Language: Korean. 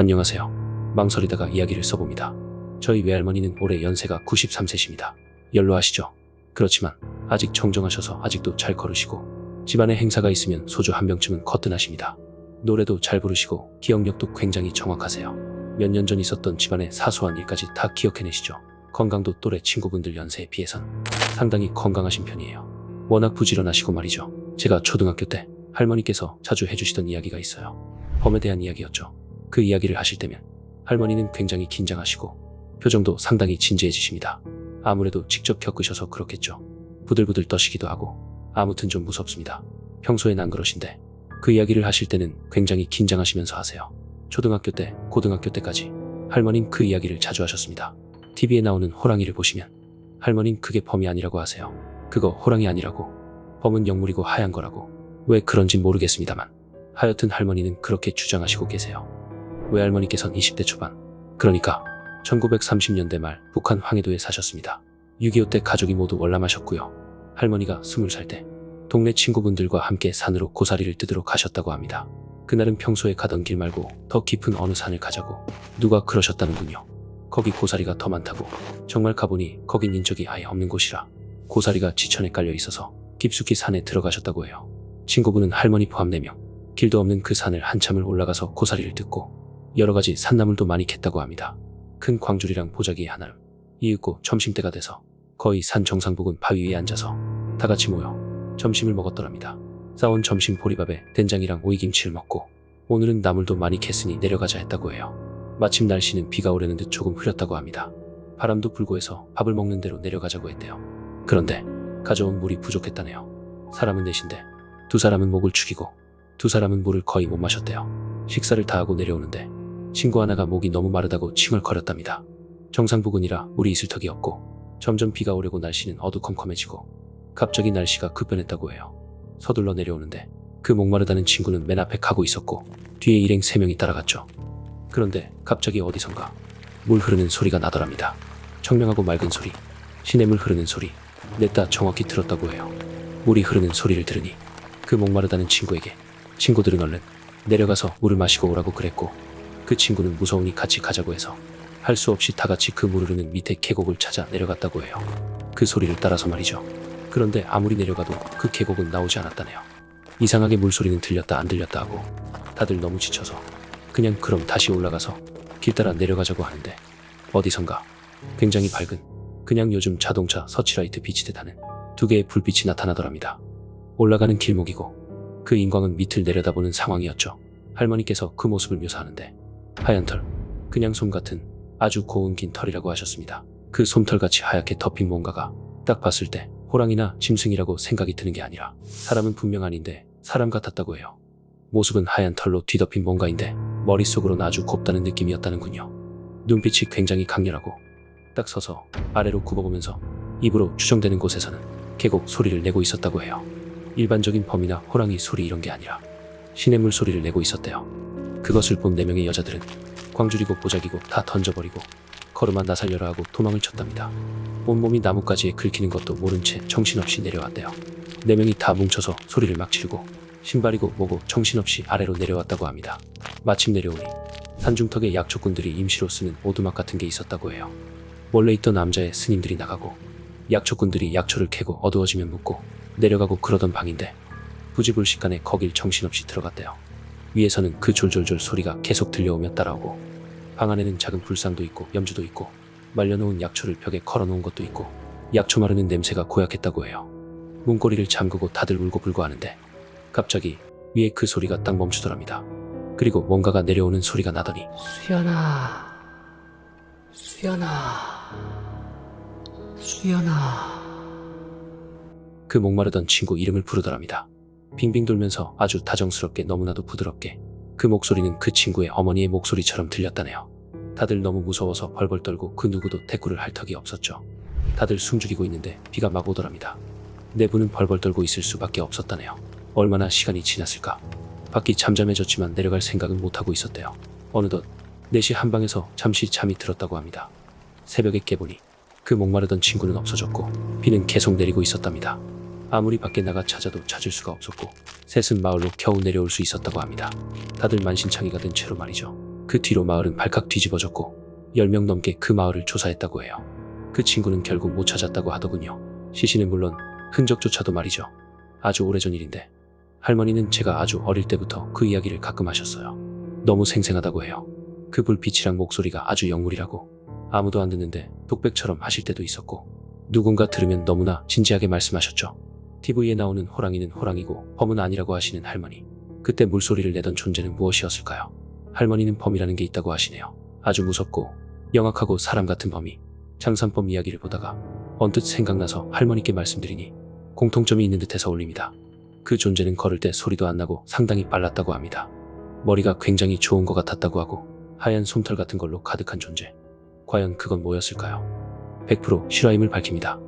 안녕하세요. 망설이다가 이야기를 써봅니다. 저희 외할머니는 올해 연세가 93세십니다. 연로하시죠? 그렇지만 아직 정정하셔서 아직도 잘 걸으시고 집안에 행사가 있으면 소주 한 병쯤은 거뜬하십니다. 노래도 잘 부르시고 기억력도 굉장히 정확하세요. 몇 년 전 있었던 집안의 사소한 일까지 다 기억해내시죠. 건강도 또래 친구분들 연세에 비해선 상당히 건강하신 편이에요. 워낙 부지런하시고 말이죠. 제가 초등학교 때 할머니께서 자주 해주시던 이야기가 있어요. 범에 대한 이야기였죠. 그 이야기를 하실 때면 할머니는 굉장히 긴장하시고 표정도 상당히 진지해지십니다. 아무래도 직접 겪으셔서 그렇겠죠. 부들부들 떠시기도 하고 아무튼 좀 무섭습니다. 평소엔 안 그러신데 그 이야기를 하실 때는 굉장히 긴장하시면서 하세요. 초등학교 때, 고등학교 때까지 할머니는 그 이야기를 자주 하셨습니다. TV에 나오는 호랑이를 보시면 할머니는 그게 범이 아니라고 하세요. 그거 호랑이 아니라고. 범은 영물이고 하얀 거라고. 왜 그런진 모르겠습니다만 하여튼 할머니는 그렇게 주장하시고 계세요. 외할머니께서는 20대 초반, 그러니까 1930년대 말 북한 황해도에 사셨습니다. 6.25 때 가족이 모두 월남하셨고요. 할머니가 20살 때 동네 친구분들과 함께 산으로 고사리를 뜯으러 가셨다고 합니다. 그날은 평소에 가던 길 말고 더 깊은 어느 산을 가자고 누가 그러셨다는군요. 거기 고사리가 더 많다고. 정말 가보니 거긴 인적이 아예 없는 곳이라 고사리가 지천에 깔려 있어서 깊숙이 산에 들어가셨다고 해요. 친구분은 할머니 포함 4명, 길도 없는 그 산을 한참을 올라가서 고사리를 뜯고 여러 가지 산나물도 많이 캤다고 합니다. 큰 광줄이랑 보자기 하나를 이윽고 점심때가 돼서 거의 산 정상부근 바위 위에 앉아서 다 같이 모여 점심을 먹었더랍니다. 싸온 점심 보리밥에 된장이랑 오이김치를 먹고 오늘은 나물도 많이 캤으니 내려가자 했다고 해요. 마침 날씨는 비가 오려는 듯 조금 흐렸다고 합니다. 바람도 불고 해서 밥을 먹는 대로 내려가자고 했대요. 그런데 가져온 물이 부족했다네요. 사람은 넷인데 2사람은 목을 축이고 2사람은 물을 거의 못 마셨대요. 식사를 다 하고 내려오는데 친구 하나가 목이 너무 마르다고 칭얼거렸답니다. 정상부근이라 물이 있을 턱이 없고 점점 비가 오려고 날씨는 어두컴컴해지고 갑자기 날씨가 급변했다고 해요. 서둘러 내려오는데 그 목마르다는 친구는 맨 앞에 가고 있었고 뒤에 일행 3명이 따라갔죠. 그런데 갑자기 어디선가 물 흐르는 소리가 나더랍니다. 청명하고 맑은 소리, 시냇물 흐르는 소리, 냈다 정확히 들었다고 해요. 물이 흐르는 소리를 들으니 그 목마르다는 친구에게 친구들은 얼른 내려가서 물을 마시고 오라고 그랬고 그 친구는 무서우니 같이 가자고 해서 할 수 없이 다 같이 그 물 흐르는 밑에 계곡을 찾아 내려갔다고 해요. 그 소리를 따라서 말이죠. 그런데 아무리 내려가도 그 계곡은 나오지 않았다네요. 이상하게 물소리는 들렸다 안 들렸다 하고 다들 너무 지쳐서 그냥 그럼 다시 올라가서 길 따라 내려가자고 하는데 어디선가 굉장히 밝은 그냥 요즘 자동차 서치라이트 비치듯 하는 2개의 불빛이 나타나더랍니다. 올라가는 길목이고 그 인광은 밑을 내려다보는 상황이었죠. 할머니께서 그 모습을 묘사하는데 하얀 털, 그냥 솜 같은 아주 고운 긴 털이라고 하셨습니다. 그 솜털같이 하얗게 덮인 뭔가가 딱 봤을 때 호랑이나 짐승이라고 생각이 드는 게 아니라 사람은 분명 아닌데 사람 같았다고 해요. 모습은 하얀 털로 뒤덮인 뭔가인데 머릿속으로는 아주 곱다는 느낌이었다는군요. 눈빛이 굉장히 강렬하고 딱 서서 아래로 굽어보면서 입으로 추정되는 곳에서는 계곡 소리를 내고 있었다고 해요. 일반적인 범이나 호랑이 소리 이런 게 아니라 시냇물 소리를 내고 있었대요. 그것을 본 4명의 여자들은 광줄이고 보자기고 다 던져버리고 걸음아 나살려라 하고 도망을 쳤답니다. 온몸이 나뭇가지에 긁히는 것도 모른 채 정신없이 내려왔대요. 4명이 다 뭉쳐서 소리를 막 지르고 신발이고 뭐고 정신없이 아래로 내려왔다고 합니다. 마침 내려오니 산중턱에 약초꾼들이 임시로 쓰는 오두막 같은 게 있었다고 해요. 원래 있던 남자의 스님들이 나가고 약초꾼들이 약초를 캐고 어두워지면 묻고 내려가고 그러던 방인데 부지불식간에 거길 정신없이 들어갔대요. 위에서는 그 졸졸졸 소리가 계속 들려오며 따라오고 방 안에는 작은 불상도 있고 염주도 있고 말려놓은 약초를 벽에 걸어놓은 것도 있고 약초 마르는 냄새가 고약했다고 해요. 문고리를 잠그고 다들 울고불고 하는데 갑자기 위에 그 소리가 딱 멈추더랍니다. 그리고 뭔가가 내려오는 소리가 나더니 수연아, 수연아, 수연아. 그 목마르던 친구 이름을 부르더랍니다. 빙빙 돌면서 아주 다정스럽게 너무나도 부드럽게 그 목소리는 그 친구의 어머니의 목소리처럼 들렸다네요. 다들 너무 무서워서 벌벌 떨고 그 누구도 대꾸를 할 턱이 없었죠. 다들 숨죽이고 있는데 비가 막 오더랍니다. 내부는 벌벌 떨고 있을 수밖에 없었다네요. 얼마나 시간이 지났을까. 밖이 잠잠해졌지만 내려갈 생각은 못하고 있었대요. 어느덧 4시 한방에서 잠시 잠이 들었다고 합니다. 새벽에 깨보니 그 목마르던 친구는 없어졌고 비는 계속 내리고 있었답니다. 아무리 밖에 나가 찾아도 찾을 수가 없었고 셋은 마을로 겨우 내려올 수 있었다고 합니다. 다들 만신창이가 된 채로 말이죠. 그 뒤로 마을은 발칵 뒤집어졌고 10명 넘게 그 마을을 조사했다고 해요. 그 친구는 결국 못 찾았다고 하더군요. 시신은 물론 흔적조차도 말이죠. 아주 오래전 일인데 할머니는 제가 아주 어릴 때부터 그 이야기를 가끔 하셨어요. 너무 생생하다고 해요. 그 불빛이랑 목소리가 아주 영물이라고. 아무도 안 듣는데 독백처럼 하실 때도 있었고 누군가 들으면 너무나 진지하게 말씀하셨죠. TV에 나오는 호랑이는 호랑이고 범은 아니라고 하시는 할머니. 그때 물소리를 내던 존재는 무엇이었을까요? 할머니는 범이라는 게 있다고 하시네요. 아주 무섭고 영악하고 사람 같은 범이. 장산범 이야기를 보다가 언뜻 생각나서 할머니께 말씀드리니 공통점이 있는 듯해서 올립니다. 그 존재는 걸을 때 소리도 안 나고 상당히 빨랐다고 합니다. 머리가 굉장히 좋은 것 같았다고 하고 하얀 솜털 같은 걸로 가득한 존재. 과연 그건 뭐였을까요? 100% 실화임을 밝힙니다.